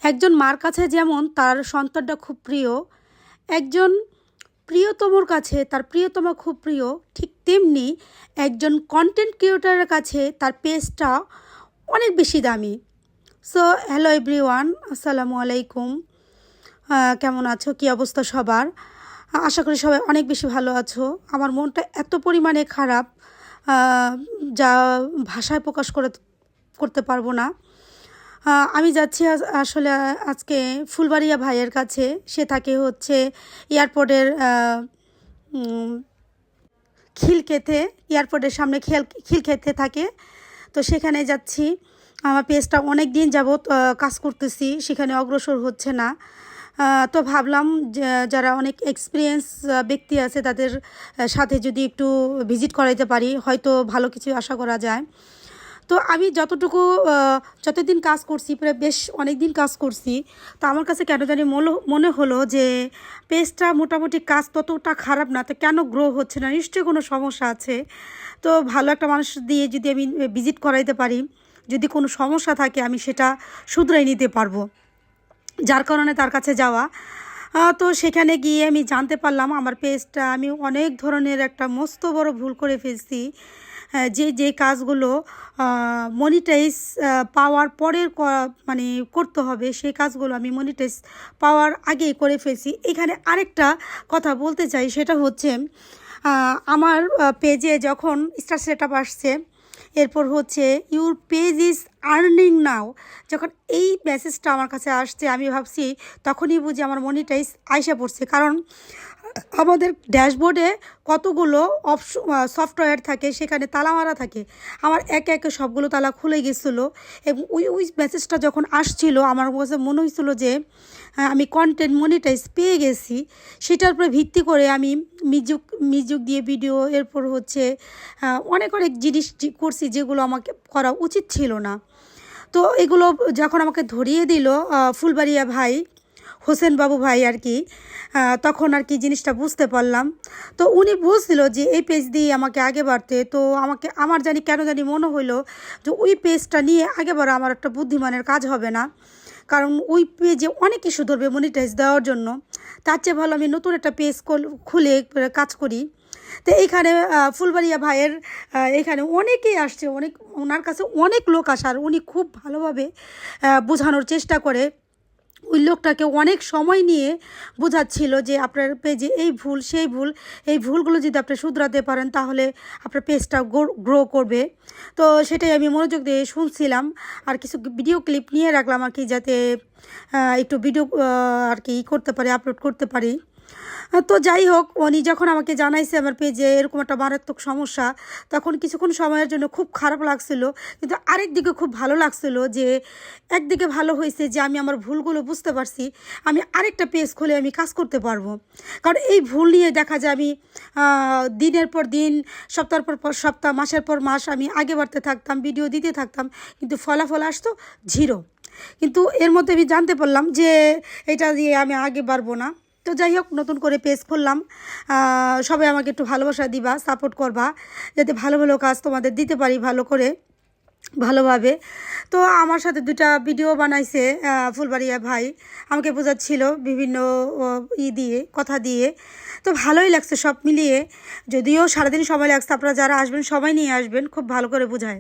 একজন মার কাছে যেমন তার সন্তানটা খুব প্রিয়, একজন প্রিয়তমর কাছে তার প্রিয়তমা খুব প্রিয়, ঠিক তেমনি একজন কন্টেন্ট ক্রিয়েটরের কাছে তার পেজটা অনেক বেশি দামি। সো হ্যালো এভরিওয়ান, আসসালামু আলাইকুম। কেমন আছো, কী অবস্থা সবার? আশা করি সবাই অনেক বেশি ভালো আছো। আমার মনটা এত পরিমাণে খারাপ যা ভাষায় প্রকাশ করতে পারবো না। আমি যাচ্ছি আসলে আজকে ফুলবাড়িয়া ভাইয়ের কাছে। সে থাকে হচ্ছে এয়ারপোর্টের খিলক্ষেতে, এয়ারপোর্টের সামনে খিলক্ষেতে থাকে। তো সেখানে যাচ্ছি। আমার পেজটা অনেক দিন যাবৎ কাজ করতেছি, সেখানে অগ্রসর হচ্ছে না। তো ভাবলাম যারা অনেক এক্সপিরিয়েন্স ব্যক্তি আছে তাদের সাথে যদি একটু ভিজিট করাইতে পারি, হয়তো ভালো কিছু আশা করা যায়। তো আমি যতদিন কাজ করছি, প্রায় বেশ অনেক দিন কাজ করছি, তো আমার কাছে কেন জানি মনে হলো যে পেজটা মোটামুটি কাজ ততটা খারাপ না, তো কেন গ্রো হচ্ছে না, নিশ্চয়ই কোনো সমস্যা আছে। তো ভালো একটা মানুষ দিয়ে যদি আমি ভিজিট করাইতে পারি, যদি কোনো সমস্যা থাকে আমি সেটা শুধরাই নিতে পারবো, যার কারণে তার কাছে যাওয়া। তো সেখানে গিয়ে আমি জানতে পারলাম আমার পেজটা আমি অনেক ধরনের একটা মস্ত বড় ভুল করে ফেলছি। যে কাজগুলো মনিটাইজ পাওয়ার পরের মানে করতে হবে, সেই কাজগুলো আমি মনিটাইজ পাওয়ার আগেই করে ফেলছি। এখানে আরেকটা কথা বলতে চাই, সেটা হচ্ছে আমার পেজে যখন স্টার সেটআপ আসছে, এরপর হচ্ছে ইউর পেজ ইজ আর্নিং নাও, যখন এই মেসেজটা আমার কাছে আসছে আমি ভাবছি তখনই বুঝি আমার মনিটাইজ আইসা পড়ছে। কারণ আমাদের ড্যাশবোর্ডে কতগুলো সফটওয়্যার থাকে, সেখানে তালা মারা থাকে। আমার একে একে সবগুলো তালা খুলে গেছিলো এবং ওই মেসেজটা যখন আসছিল আমার কাছে মনে হয়েছিল যে আমি কন্টেন্ট মনিটাইজ পেয়ে গেছি। সেটার উপরে ভিত্তি করে আমি মিউজিক দিয়ে ভিডিও, এরপর হচ্ছে অনেক জিনিস করছি যেগুলো আমাকে করা উচিত ছিল না। তো এগুলো যখন আমাকে ধরিয়ে দিল ফুলবাড়িয়া ভাই, হোসেন বাবু ভাই আর কি, তখন আর কি জিনিসটা বুঝতে পারলাম। তো উনি বুঝছিল যে এই পেজ দিয়ে আমাকে আগে বাড়তে। তো আমার কেন জানি মনে হইলো যে ওই পেজটা নিয়ে আগে বাড়া আমার একটা বুদ্ধিমানের কাজ হবে না, কারণ ওই পেজে অনেক কিছু ধরবে মনিটাইজ দেওয়ার জন্য। তার চেয়ে ভালো আমি নতুন একটা পেজ খুলে কাজ করি। তো এইখানে ফুলবাড়িয়া ভাইয়ের এখানে অনেকেই আসছে, ওনার কাছে অনেক লোক আসার, উনি খুব ভালোভাবে বোঝানোর চেষ্টা করে। ওই লোকটাকে অনেক সময় নিয়ে বোঝাচ্ছিল যে আপনার পেজে এই ভুল সেই ভুল, এই ভুলগুলো যদি আপনি শুধরাতে পারেন তাহলে আপনার পেজটা গ্রো করবে। তো সেটাই আমি মনোযোগ দিয়ে শুনছিলাম, আর কিছু ভিডিও ক্লিপ নিয়ে রাখলাম আর কি, যাতে একটু ভিডিও আর কি করতে পারি, আপলোড করতে পারি। তো যাই হোক, উনি যখন আমাকে জানাইছে আমার পেজে এরকম একটা মারাত্মক সমস্যা, তখন কিছুক্ষণ সময়ের জন্য খুব খারাপ লাগছিল, কিন্তু আরেক দিকে খুব ভালো লাগছিল যে একদিকে ভালো হয়েছে যে আমি আমার ভুলগুলো বুঝতে পারছি, আমি আরেকটা পেজ খুলে আমি কাজ করতে পারবো। কারণ এই ভুল নিয়ে দেখা যায় আমি দিনের পর দিন, সপ্তাহের পর সপ্তাহ, মাসের পর মাস আমি আগে বাড়তে থাকতাম, ভিডিও দিতে থাকতাম, কিন্তু ফলাফল আসতো জিরো। কিন্তু এর মধ্যে আমি জানতে পারলাম যে এটা দিয়ে আমি আগে বাড়বো না। তো যাই হোক, নতুন করে পেজ খুললাম। সবাই আমাকে একটু ভালোবাসা দিবা, সাপোর্ট করবা, যাতে ভালো ভালো কাজ তোমাদের দিতে পারি ভালো করে, ভালোভাবে। তো আমার সাথে 2টা ভিডিও বানাইছে ফুলবাড়িয়া ভাই, আমাকে বোঝাচ্ছিল বিভিন্ন কথা দিয়ে। তো ভালোই লাগছে সব মিলিয়ে, যদিও সারাদিন সময় লাগছে। আপনারা যারা আসবেন সবাই নিয়ে আসবেন, খুব ভালো করে বোঝায়।